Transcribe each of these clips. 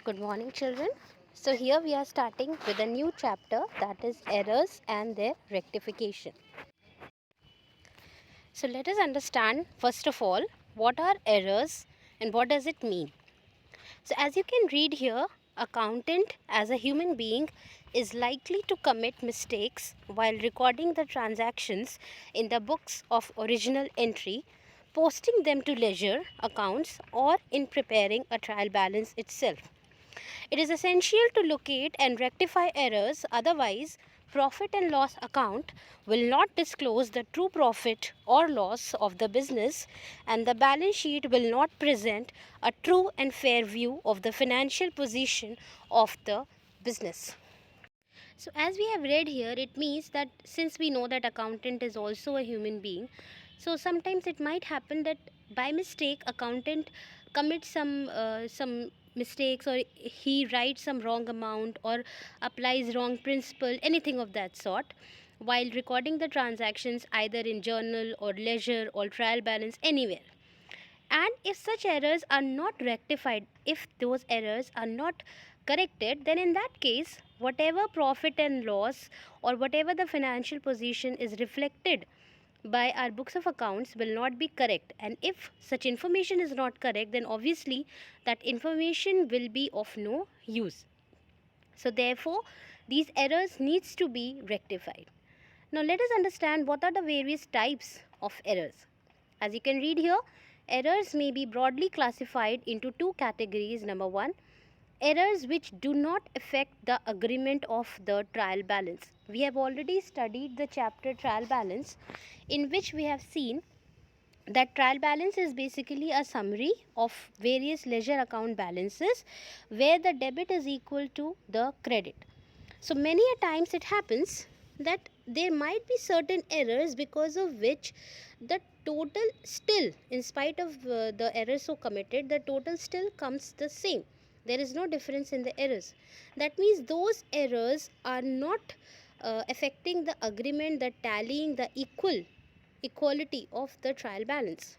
Good morning, children. So, here we are starting with a new chapter, that is errors and their rectification. So, let us understand first of all what are errors and what does it mean. So, as you can read here, accountant as a human being is likely to commit mistakes while recording the transactions in the books of original entry, posting them to ledger accounts, or in preparing a trial balance itself. It is essential to locate and rectify errors, otherwise, profit and loss account will not disclose the true profit or loss of the business, and the balance sheet will not present a true and fair view of the financial position of the business. So, as we have read here, it means that since we know that accountant is also a human being, so sometimes it might happen that by mistake accountant commits some mistakes, or he writes some wrong amount or applies wrong principle, anything of that sort, while recording the transactions either in journal or ledger or trial balance anywhere. And if such errors are not rectified, if those errors are not corrected, then in that case, whatever profit and loss or whatever the financial position is reflected by our books of accounts will not be correct. And if such information is not correct, then obviously that information will be of no use. So therefore, these errors needs to be rectified. Now let us understand what are the various types of errors. As you can read here, errors may be broadly classified into two categories. Number one, errors which do not affect the agreement of the trial balance. We have already studied the chapter trial balance, in which we have seen that trial balance is basically a summary of various ledger account balances where the debit is equal to the credit. So many a times it happens that there might be certain errors because of which the total still, in spite of the errors so committed, the total still comes the same. There is no difference in the errors. That means those errors are not affecting the agreement, the tallying, the equality of the trial balance.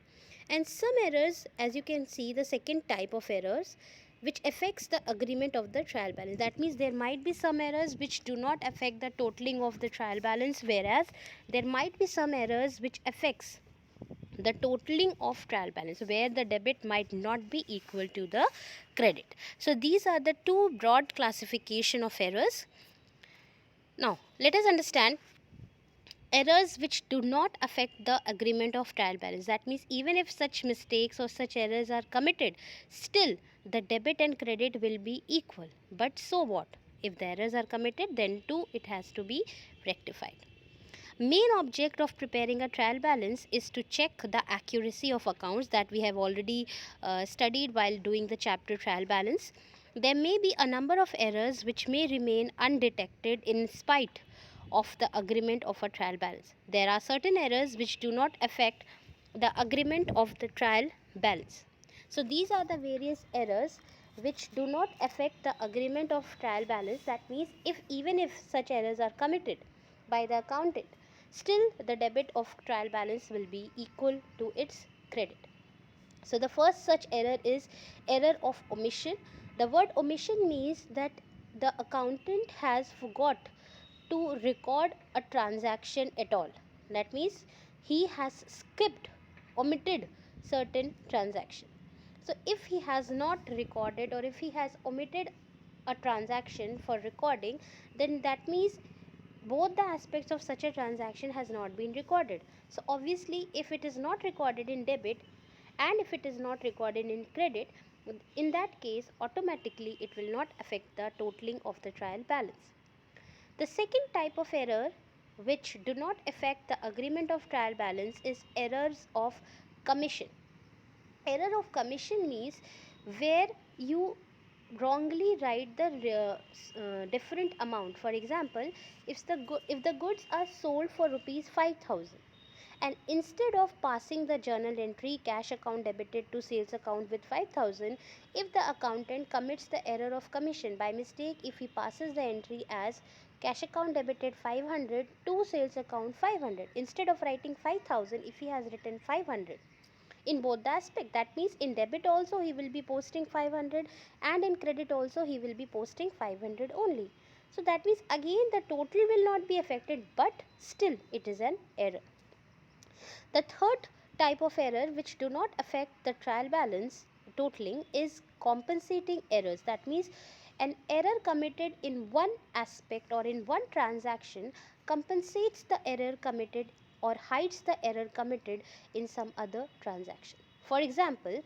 And some errors, as you can see, the second type of errors which affects the agreement of the trial balance. That means there might be some errors which do not affect the totaling of the trial balance, whereas there might be some errors which affects the totaling of trial balance, where the debit might not be equal to the credit. So these are the two broad classification of errors. Now let us understand errors which do not affect the agreement of trial balance. That means even if such mistakes or such errors are committed, still the debit and credit will be equal. But so what? If the errors are committed, then too it has to be rectified. Main object of preparing a trial balance is to check the accuracy of accounts, that we have already studied while doing the chapter trial balance. There may be a number of errors which may remain undetected in spite of the agreement of a trial balance. There are certain errors which do not affect the agreement of the trial balance. So these are the various errors which do not affect the agreement of trial balance. That means even if such errors are committed by the accountant, still the debit of trial balance will be equal to its credit. So the first such error is error of omission. The word omission means that the accountant has forgot to record a transaction at all. That means he has skipped, omitted certain transaction. So if he has not recorded, or if he has omitted a transaction for recording, then that means both the aspects of such a transaction has not been recorded. So obviously if it is not recorded in debit and if it is not recorded in credit, in that case automatically it will not affect the totaling of the trial balance. The second type of error which do not affect the agreement of trial balance is errors of commission. Error of commission means where you wrongly write the different amount. For example, if the goods are sold for rupees 5000, and instead of passing the journal entry cash account debited to sales account with 5000, if the accountant commits the error of commission by mistake, if he passes the entry as cash account debited 500 to sales account 500, instead of writing 5000, if he has written 500, in both the aspect. That means in debit also he will be posting 500 and in credit also he will be posting 500 only. So that means again the total will not be affected, but still it is an error. The third type of error which do not affect the trial balance totaling is compensating errors. That means an error committed in one aspect or in one transaction compensates the error committed or hides the error committed in some other transaction. For example,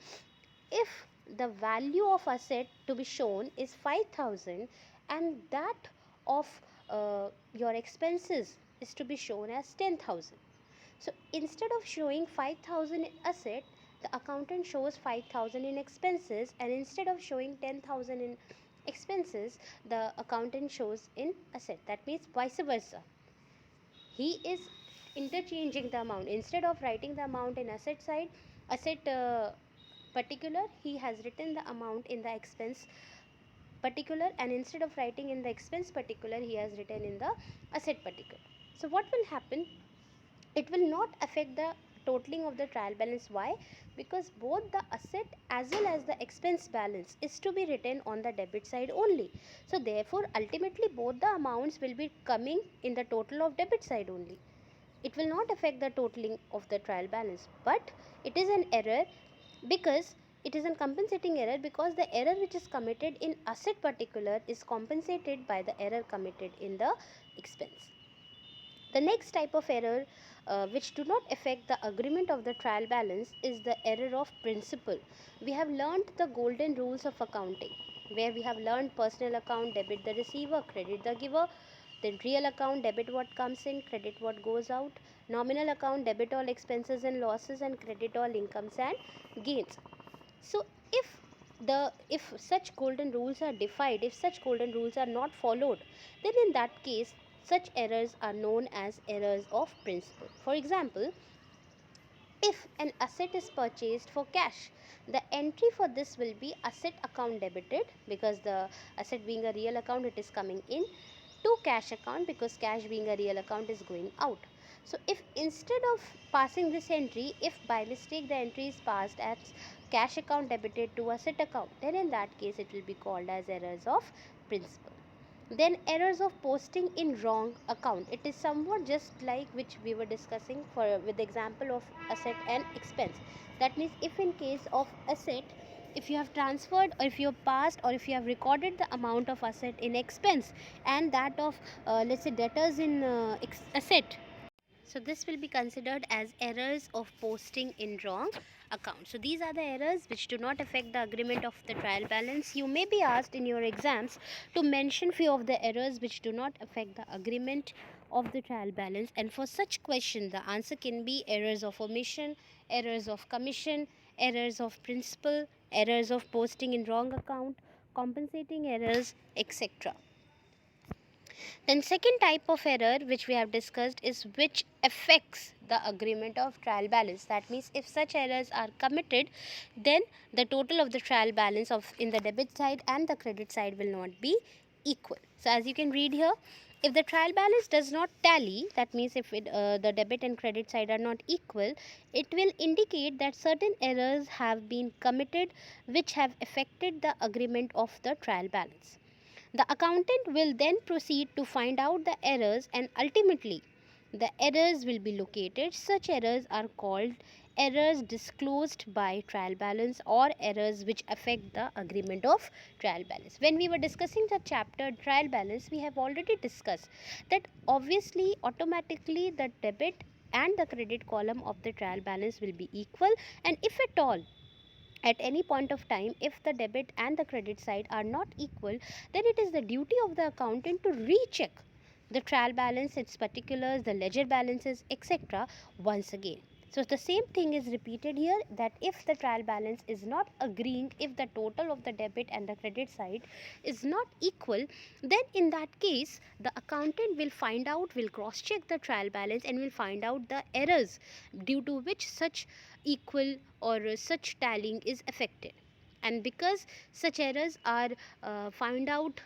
if the value of asset to be shown is 5000 and that of your expenses is to be shown as 10,000. So instead of showing 5000 in asset, the accountant shows 5000 in expenses, and instead of showing 10,000 in expenses, the accountant shows in asset. That means vice versa. He is interchanging the amount. Instead of writing the amount in asset side, asset particular, he has written the amount in the expense particular, and instead of writing in the expense particular, he has written in the asset particular. So what will happen? It will not affect the totaling of the trial balance. Why? Because both the asset as well as the expense balance is to be written on the debit side only. So therefore ultimately both the amounts will be coming in the total of debit side only. It will not affect the totaling of the trial balance, but it is an error because it is a compensating error, because the error which is committed in asset particular is compensated by the error committed in the expense. The next type of error which do not affect the agreement of the trial balance is the error of principle. We have learnt the golden rules of accounting, where we have learned personal account, debit the receiver, credit the giver. Then real account, debit what comes in, credit what goes out. Nominal account, debit all expenses and losses and credit all incomes and gains. So if such golden rules are defied, if such golden rules are not followed, then in that case such errors are known as errors of principle. For example, if an asset is purchased for cash, the entry for this will be asset account debited, because the asset being a real account it is coming in, to cash account because cash being a real account is going out. So if instead of passing this entry, if by mistake the entry is passed as cash account debited to asset account, then in that case it will be called as errors of principle. Then errors of posting in wrong account. It is somewhat just like which we were discussing for with the example of asset and expense. That means if in case of asset, if you have transferred or if you have passed or if you have recorded the amount of asset in expense and that of let's say debtors in asset, so this will be considered as errors of posting in wrong account. So these are the errors which do not affect the agreement of the trial balance. You may be asked in your exams to mention few of the errors which do not affect the agreement of the trial balance, and for such question the answer can be errors of omission, errors of commission, errors of principle, errors of posting in wrong account, compensating errors, etc. Then second type of error which we have discussed is which affects the agreement of trial balance. That means if such errors are committed, then the total of the trial balance of in the debit side and the credit side will not be equal. So as you can read here, if the trial balance does not tally, that means if the debit and credit side are not equal, it will indicate that certain errors have been committed which have affected the agreement of the trial balance. The accountant will then proceed to find out the errors and ultimately the errors will be located. Such errors are called errors disclosed by trial balance or errors which affect the agreement of trial balance. When we were discussing the chapter trial balance, we have already discussed that obviously automatically the debit and the credit column of the trial balance will be equal, and if at all at any point of time if the debit and the credit side are not equal, then it is the duty of the accountant to recheck the trial balance, its particulars, the ledger balances, etc. once again. So the same thing is repeated here, that if the trial balance is not agreeing, if the total of the debit and the credit side is not equal, then in that case the accountant will find out, will cross check the trial balance and will find out the errors due to which such equal or such tallying is affected. And because such errors are found out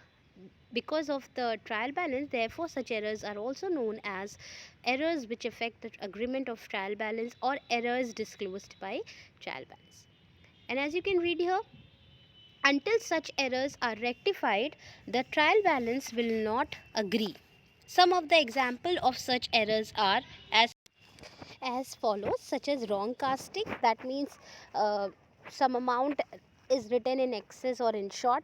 because of the trial balance, therefore such errors are also known as errors which affect the agreement of trial balance or errors disclosed by trial balance. And as you can read here, until such errors are rectified, the trial balance will not agree. Some of the example of such errors are as follows, such as wrong casting. That means some amount is written in excess or in short.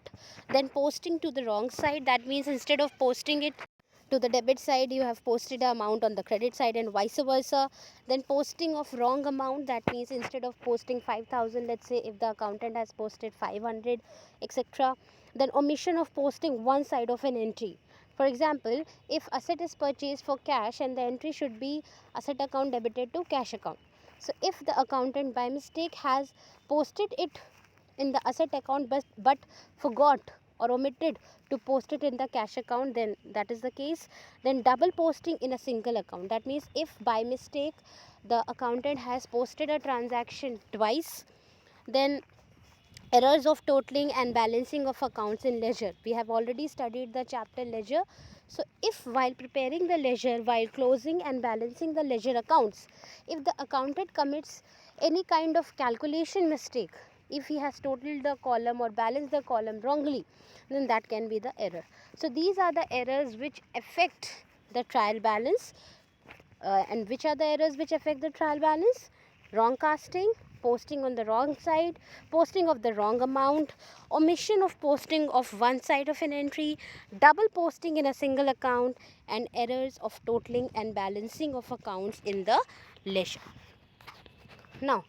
Then posting to the wrong side. That means instead of posting it to the debit side, you have posted the amount on the credit side and vice versa. Then posting of wrong amount. That means instead of posting 5,000, let's say if the accountant has posted 500, etc. Then omission of posting one side of an entry. For example, if asset is purchased for cash and the entry should be asset account debited to cash account. So if the accountant by mistake has posted it in the asset account but forgot or omitted to post it in the cash account, then that is the case. Then double posting in a single account. That means if by mistake the accountant has posted a transaction twice, then errors of totaling and balancing of accounts in ledger. We have already studied the chapter ledger. So if while preparing the ledger, while closing and balancing the ledger accounts, if the accountant commits any kind of calculation mistake, if he has totaled the column or balanced the column wrongly, then that can be the error. So these are the errors which affect the trial balance. And which are the errors which affect the trial balance? Wrong casting, posting on the wrong side, posting of the wrong amount, omission of posting of one side of an entry, double posting in a single account, and errors of totaling and balancing of accounts in the ledger. Now,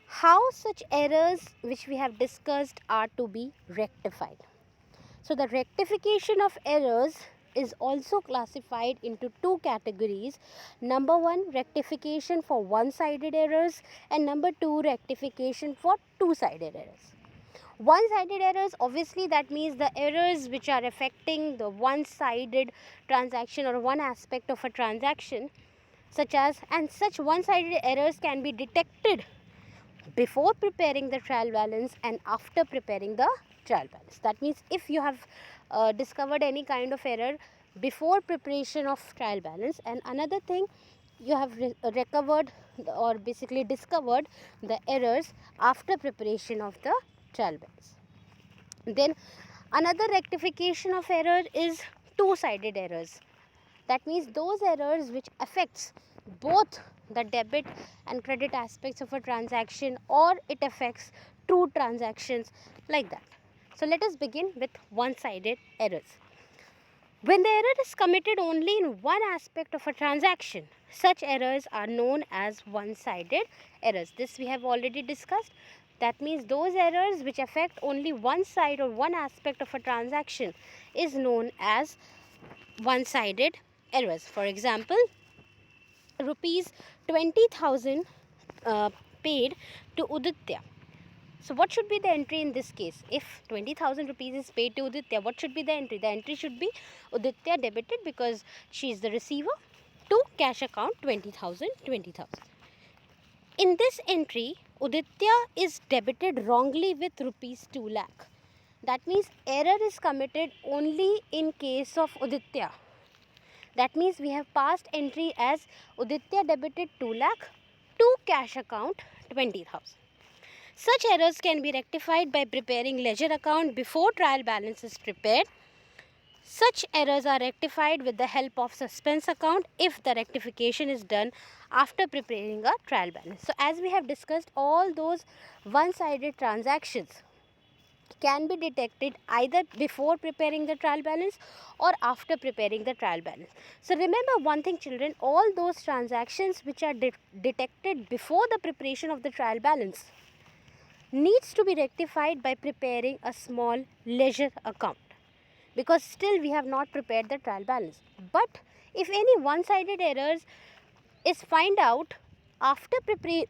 how such errors which we have discussed are to be rectified? So the rectification of errors is also classified into two categories. Number one, rectification for one-sided errors, and number two, rectification for two-sided errors. One-sided errors, obviously that means the errors which are affecting the one-sided transaction or one aspect of a transaction, such one-sided errors can be detected before preparing the trial balance and after preparing the trial balance. That means if you have discovered any kind of error before preparation of trial balance, and another thing, you have recovered or basically discovered the errors after preparation of the trial balance. Then another rectification of error is two-sided errors. That means those errors which affects both the debit and credit aspects of a transaction, or it affects two transactions, like that. So let us begin with one-sided errors. When the error is committed only in one aspect of a transaction, such errors are known as one-sided errors. This we have already discussed. That means those errors which affect only one side or one aspect of a transaction is known as one-sided errors. For example, rupees 20,000 paid to Uditya. So what should be the entry in this case? If 20,000 rupees is paid to Uditya, what should be the entry? The entry should be Uditya debited, because she is the receiver, to cash account 20,000. In this entry, Uditya is debited wrongly with rupees 2 lakh. That means error is committed only in case of Uditya. That means we have passed entry as Uditya debited 2 lakh to cash account 20,000. Such errors can be rectified by preparing ledger account before trial balance is prepared. Such errors are rectified with the help of suspense account if the rectification is done after preparing a trial balance. So as we have discussed, all those one-sided transactions can be detected either before preparing the trial balance or after preparing the trial balance. So remember one thing, children, all those transactions which are detected before the preparation of the trial balance needs to be rectified by preparing a small ledger account, because still we have not prepared the trial balance. But if any one-sided errors is find out after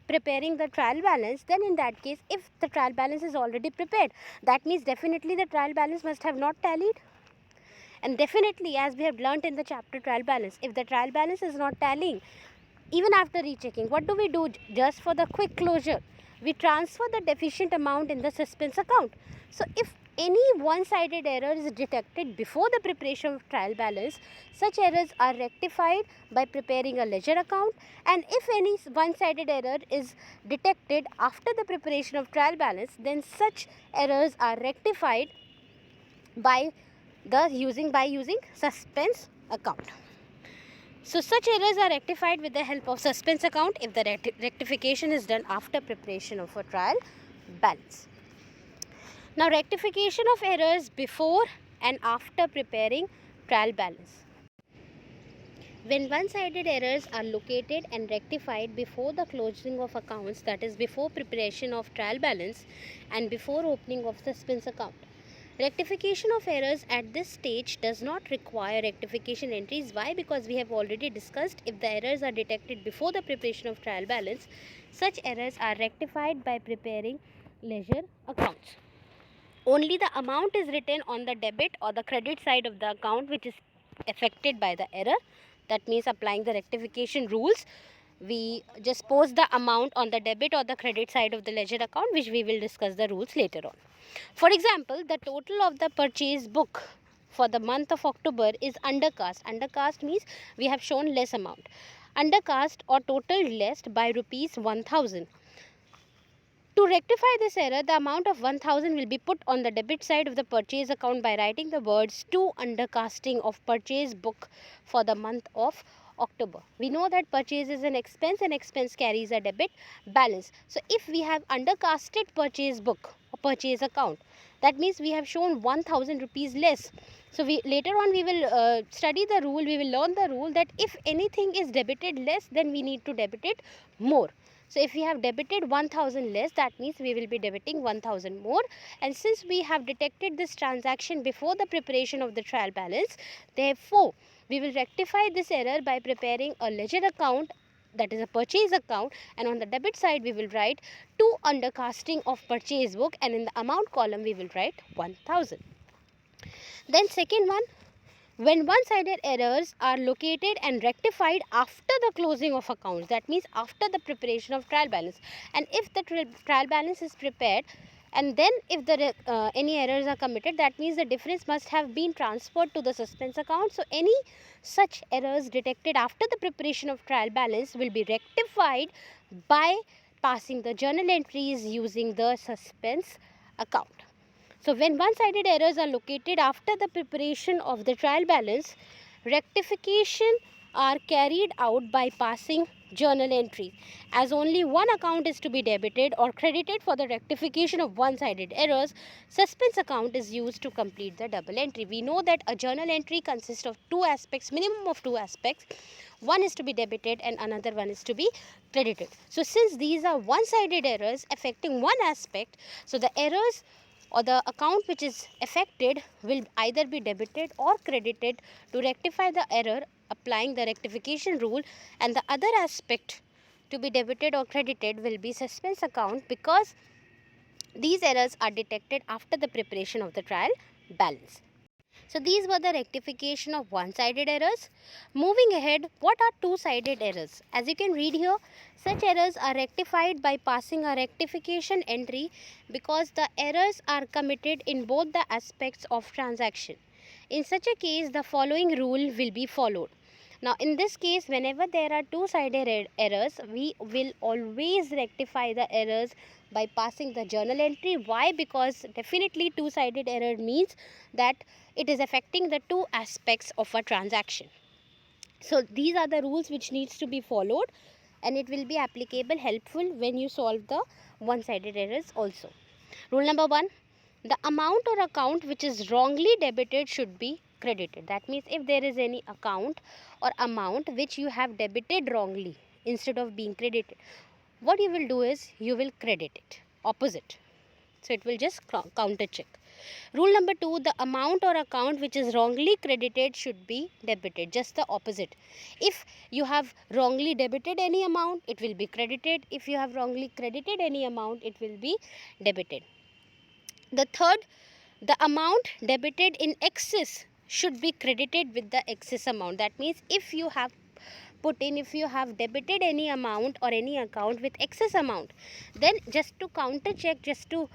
preparing the trial balance, then in that case, if the trial balance is already prepared, that means definitely the trial balance must have not tallied. And definitely, as we have learnt in the chapter trial balance, if the trial balance is not tallying, even after rechecking, what do we do? Just for the quick closure, we transfer the deficient amount in the suspense account. So if any one-sided error is detected before the preparation of trial balance, such errors are rectified by preparing a ledger account, and if any one-sided error is detected after the preparation of trial balance, then such errors are rectified by using suspense account. So such errors are rectified with the help of suspense account if the rectification is done after preparation of a trial balance. Now, rectification of errors before and after preparing trial balance. When one-sided errors are located and rectified before the closing of accounts, that is before preparation of trial balance and before opening of suspense account. Rectification of errors at this stage does not require rectification entries. Why? Because we have already discussed if the errors are detected before the preparation of trial balance, such errors are rectified by preparing ledger accounts. Only the amount is written on the debit or the credit side of the account which is affected by the error. That means applying the rectification rules, we just post the amount on the debit or the credit side of the ledger account, which we will discuss the rules later on. For example, the total of the purchase book for the month of October is undercast. Undercast means we have shown less amount. Undercast or total less by rupees 1000. To rectify this error, the amount of 1000 will be put on the debit side of the purchase account by writing the words to undercasting of purchase book for the month of October. We know that purchase is an expense and expense carries a debit balance. So, if we have undercasted purchase book or purchase account, that means we have shown 1000 rupees less. So, later on we will study the rule, we will learn the rule that if anything is debited less, then we need to debit it more. So, if we have debited 1000 less, that means we will be debiting 1000 more, and since we have detected this transaction before the preparation of the trial balance, therefore, we will rectify this error by preparing a ledger account, that is a purchase account, and on the debit side we will write to undercasting of purchase book, and in the amount column we will write 1000. Then second one, when one-sided errors are located and rectified after the closing of accounts, that means after the preparation of trial balance, and if the trial balance is prepared and then if any errors are committed, that means the difference must have been transferred to the suspense account. So any such errors detected after the preparation of trial balance will be rectified by passing the journal entries using the suspense account. So, when one-sided errors are located after the preparation of the trial balance, rectification are carried out by passing journal entry. As only one account is to be debited or credited for the rectification of one-sided errors, suspense account is used to complete the double entry. We know that a journal entry consists of two aspects, minimum of two aspects. One is to be debited and another one is to be credited. So, since these are one-sided errors affecting one aspect, so the errors or the account which is affected will either be debited or credited to rectify the error applying the rectification rule, and the other aspect to be debited or credited will be suspense account, because these errors are detected after the preparation of the trial balance. So these were the rectification of one-sided errors. Moving ahead, what are two-sided errors? As you can read here, such errors are rectified by passing a rectification entry because the errors are committed in both the aspects of transaction. In such a case, the following rule will be followed. Now, in this case, whenever there are two-sided errors, we will always rectify the errors by passing the journal entry. Why? Because definitely two-sided error means that it is affecting the two aspects of a transaction. So, these are the rules which needs to be followed, and it will be applicable, helpful when you solve the one-sided errors also. Rule number 1, the amount or account which is wrongly debited should be credited. That means if there is any account or amount which you have debited wrongly instead of being credited, what you will do is you will credit it, opposite. So it will just counter check. Rule number 2, the amount or account which is wrongly credited should be debited, just the opposite. If you have wrongly debited any amount, it will be credited. If you have wrongly credited any amount, it will be debited. The third, the amount debited in excess should be credited with the excess amount. That means if you have debited any amount or any account with excess amount, then just to counter check, just to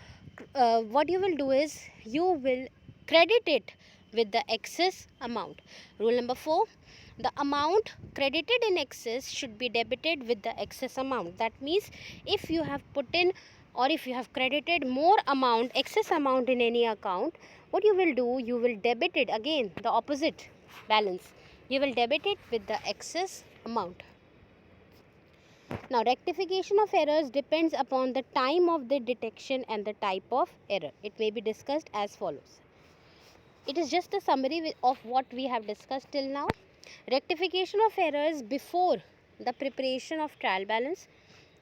what you will do is you will credit it with the excess amount. Rule number 4, the amount credited in excess should be debited with the excess amount. That means if you have put in, or if you have credited more amount, excess amount in any account, what you will do, you will debit it again, the opposite balance. You will debit it with the excess amount. Now, rectification of errors depends upon the time of the detection and the type of error. It may be discussed as follows. It is just a summary of what we have discussed till now. Rectification of errors before the preparation of trial balance.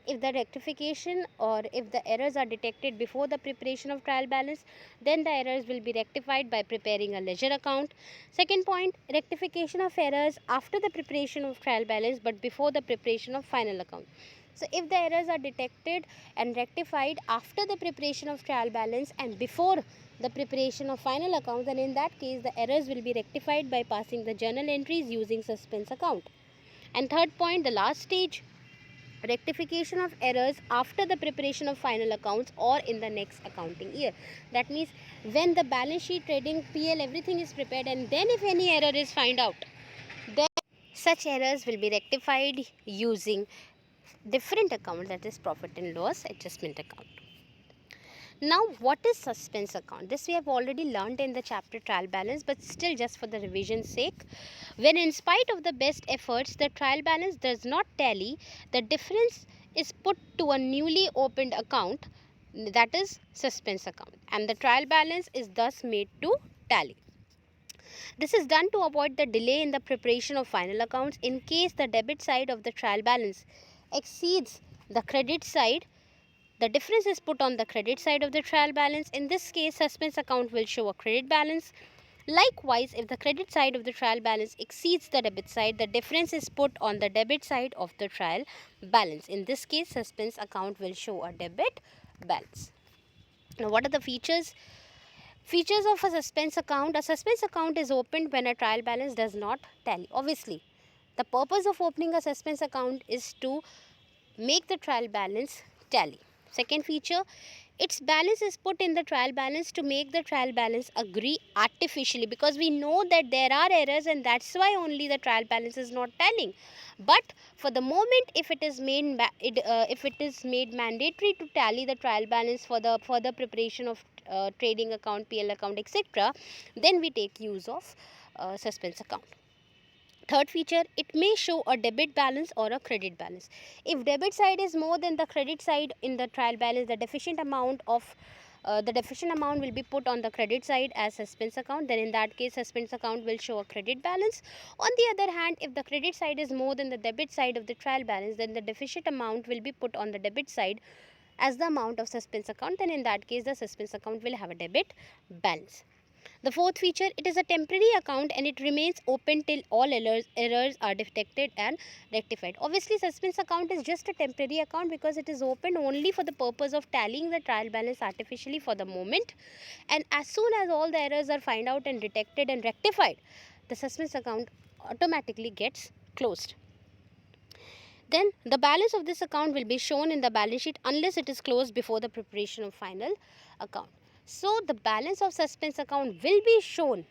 If the rectification or if the errors are detected before the preparation of trial balance, then the errors will be rectified by preparing a ledger account. Second point, rectification of errors after the preparation of trial balance but before the preparation of final account. So if the errors are detected and rectified after the preparation of trial balance and before the preparation of final account, then in that case the errors will be rectified by passing the journal entries using suspense account. And third point, the last stage, rectification of errors after the preparation of final accounts or in the next accounting year. That means when the balance sheet, trading, PL, everything is prepared, and then if any error is found out, then such errors will be rectified using different account, that is profit and loss adjustment account. Now, what is suspense account? This we have already learned in the chapter trial balance, but still just for the revision's sake. When in spite of the best efforts, the trial balance does not tally, the difference is put to a newly opened account, that is suspense account, and the trial balance is thus made to tally. This is done to avoid the delay in the preparation of final accounts in case the debit side of the trial balance exceeds the credit side. The difference is put on the credit side of the trial balance. In this case, suspense account will show a credit balance. Likewise, if the credit side of the trial balance exceeds the debit side, the difference is put on the debit side of the trial balance. In this case, suspense account will show a debit balance. Now, what are the features? Features of a suspense account. A suspense account is opened when a trial balance does not tally. Obviously, the purpose of opening a suspense account is to make the trial balance tally. Second feature, its balance is put in the trial balance to make the trial balance agree artificially, because we know that there are errors and that's why only the trial balance is not tallying. But for the moment, if it is made mandatory to tally the trial balance for the further preparation of trading account, PL account, etc., then we take use of suspense account. Third feature, it may show a debit balance or a credit balance. If debit side is more than the credit side in the trial balance, the deficient amount will be put on the credit side as suspense account. Then in that case, suspense account will show a credit balance. On the other hand, if the credit side is more than the debit side of the trial balance, then the deficient amount will be put on the debit side as the amount of suspense account. Then in that case, the suspense account will have a debit balance. The fourth feature, it is a temporary account and it remains open till all errors are detected and rectified. Obviously, suspense account is just a temporary account because it is open only for the purpose of tallying the trial balance artificially for the moment. And as soon as all the errors are found out and detected and rectified, the suspense account automatically gets closed. Then the balance of this account will be shown in the balance sheet unless it is closed before the preparation of final account. So the balance of suspense account will be shown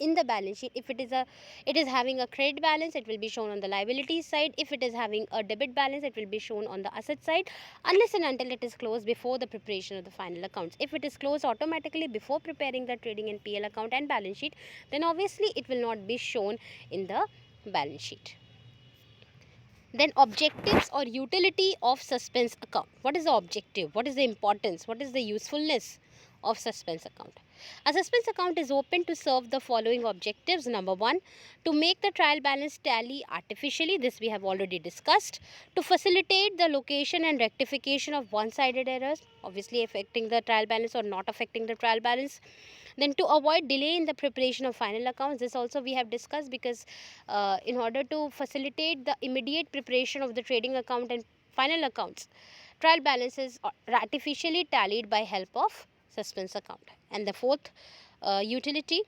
in the balance sheet. If it is having a credit balance, it will be shown on the liability side. If it is having a debit balance, it will be shown on the asset side, unless and until it is closed before the preparation of the final accounts. If it is closed automatically before preparing the trading and PL account and balance sheet, then obviously it will not be shown in the balance sheet. Then objectives or utility of suspense account. What is the objective? What is the importance? What is the usefulness of suspense account? A suspense account is open to serve the following objectives. Number 1, to make the trial balance tally artificially. This we have already discussed. To facilitate the location and rectification of one-sided errors, obviously affecting the trial balance or not affecting the trial balance. Then to avoid delay in the preparation of final accounts, this also we have discussed, because in order to facilitate the immediate preparation of the trading account and final accounts, trial balances are artificially tallied by help of suspense account. And the fourth utility,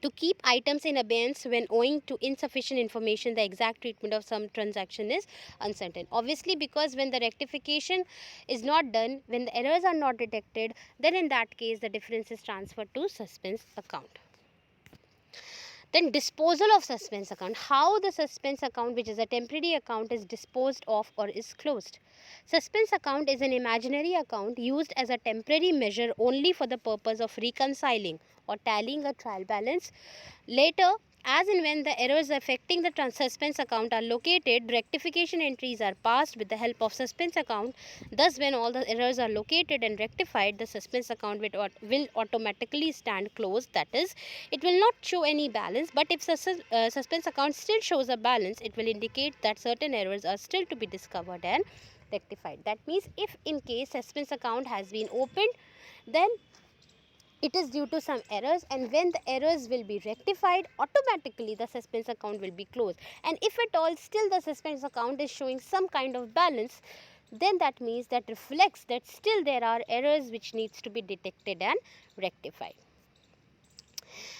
to keep items in abeyance when owing to insufficient information, the exact treatment of some transaction is uncertain. Obviously, because when the rectification is not done, when the errors are not detected, then in that case the difference is transferred to suspense account. Then disposal of suspense account. How the suspense account, which is a temporary account, is disposed of or is closed. Suspense account is an imaginary account used as a temporary measure only for the purpose of reconciling or tallying a trial balance. Later, as and when the errors affecting the suspense account are located, rectification entries are passed with the help of suspense account. Thus, when all the errors are located and rectified, the suspense account will automatically stand closed. That is, it will not show any balance, but if suspense account still shows a balance, it will indicate that certain errors are still to be discovered and rectified. That means if in case suspense account has been opened, then it is due to some errors, and when the errors will be rectified, automatically the suspense account will be closed. And if at all still the suspense account is showing some kind of balance, then that means that reflects that still there are errors which needs to be detected and rectified.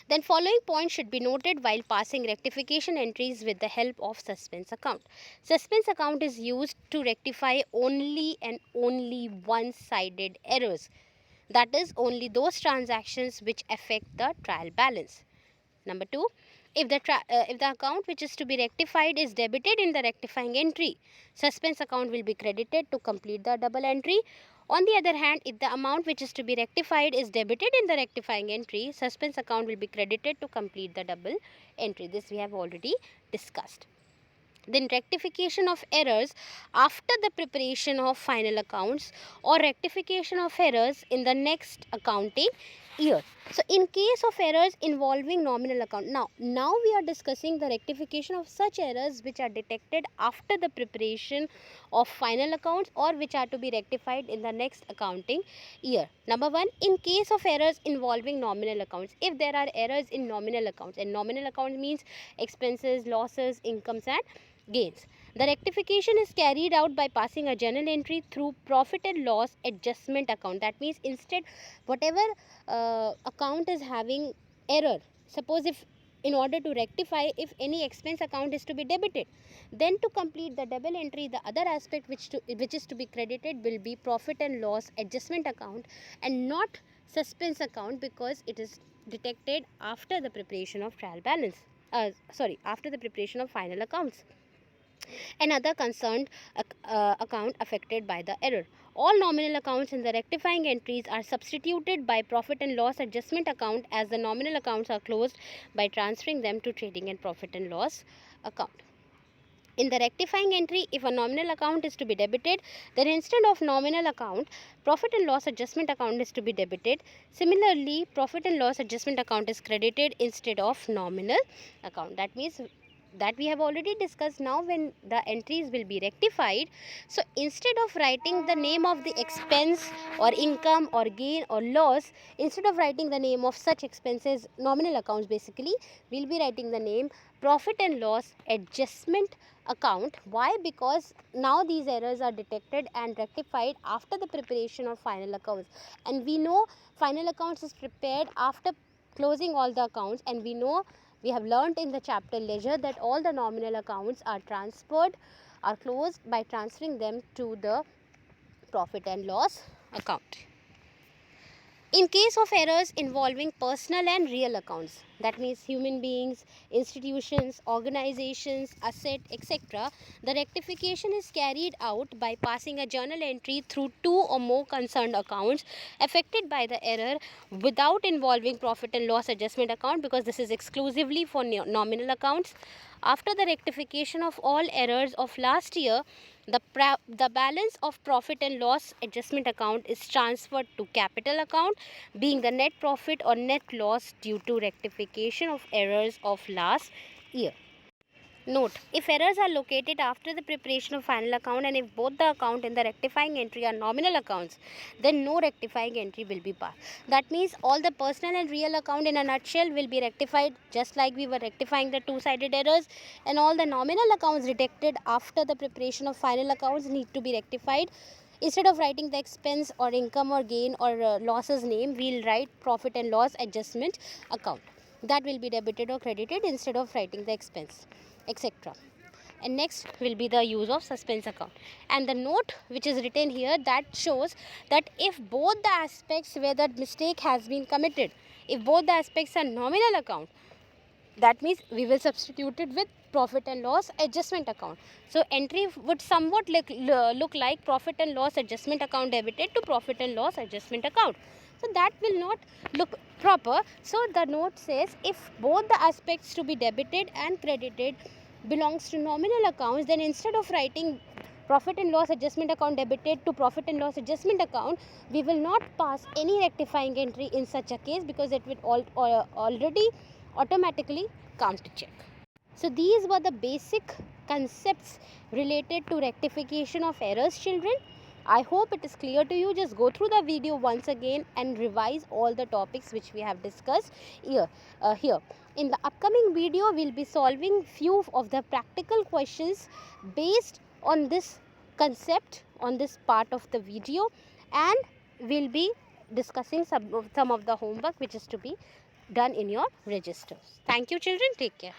Then following points should be noted while passing rectification entries with the help of suspense account. Suspense account is used to rectify only and only one-sided errors. That is, only those transactions which affect the trial balance. Number 2, if the account which is to be rectified is debited in the rectifying entry, suspense account will be credited to complete the double entry. On the other hand, if the amount which is to be rectified is debited in the rectifying entry, suspense account will be credited to complete the double entry. This we have already discussed. Then rectification of errors after the preparation of final accounts or rectification of errors in the next accounting year. So in case of errors involving nominal account, now we are discussing the rectification of such errors which are detected after the preparation of final accounts or which are to be rectified in the next accounting year. Number 1, in case of errors involving nominal accounts, if there are errors in nominal accounts, and nominal account means expenses, losses, incomes and gains, the rectification is carried out by passing a journal entry through profit and loss adjustment account. That means instead whatever account is having error, suppose if in order to rectify, if any expense account is to be debited, then to complete the double entry, the other aspect which is to be credited will be profit and loss adjustment account and not suspense account, because it is detected after the preparation of trial balance, after the preparation of final accounts. Another concerned account affected by the error. All nominal accounts in the rectifying entries are substituted by profit and loss adjustment account, as the nominal accounts are closed by transferring them to trading and profit and loss account. In the rectifying entry, if a nominal account is to be debited, then instead of nominal account, profit and loss adjustment account is to be debited. Similarly, profit and loss adjustment account is credited instead of nominal account. That means that we have already discussed. Now when the entries will be rectified, so instead of writing the name of the expense or income or gain or loss, instead of writing the name of such expenses, nominal accounts basically, we'll be writing the name profit and loss adjustment account. Why? Because now these errors are detected and rectified after the preparation of final accounts, and we know final accounts is prepared after closing all the accounts, and we have learnt in the chapter ledger that all the nominal accounts are closed by transferring them to the profit and loss account. In case of errors involving personal and real accounts, that means human beings, institutions, organizations, asset, etc., the rectification is carried out by passing a journal entry through two or more concerned accounts affected by the error without involving profit and loss adjustment account, because this is exclusively for nominal accounts. After the rectification of all errors of last year, the balance of profit and loss adjustment account is transferred to capital account, being the net profit or net loss due to rectification of errors of last year. Note, if errors are located after the preparation of final account and if both the account and the rectifying entry are nominal accounts, then no rectifying entry will be passed. That means all the personal and real account in a nutshell will be rectified, just like we were rectifying the two-sided errors, and all the nominal accounts detected after the preparation of final accounts need to be rectified. Instead of writing the expense or income or gain or losses name, we'll write profit and loss adjustment account. that will be debited or credited instead of writing the expense, etc. And next will be the use of suspense account, and the note which is written here, that shows that if both the aspects where that mistake has been committed, if both the aspects are nominal account, that means we will substitute it with profit and loss adjustment account. So entry would somewhat look like profit and loss adjustment account debited to profit and loss adjustment account. So that will not look proper. So the note says if both the aspects to be debited and credited belongs to nominal accounts, then instead of writing profit and loss adjustment account debited to profit and loss adjustment account, we will not pass any rectifying entry in such a case, because it will already automatically counter check. So these were the basic concepts related to rectification of errors, children. I hope it is clear to you. Just go through the video once again and revise all the topics which we have discussed here. In the upcoming video, we'll be solving few of the practical questions based on this concept, on this part of the video, and we'll be discussing some of the homework which is to be done in your registers. Thank you, children. Take care.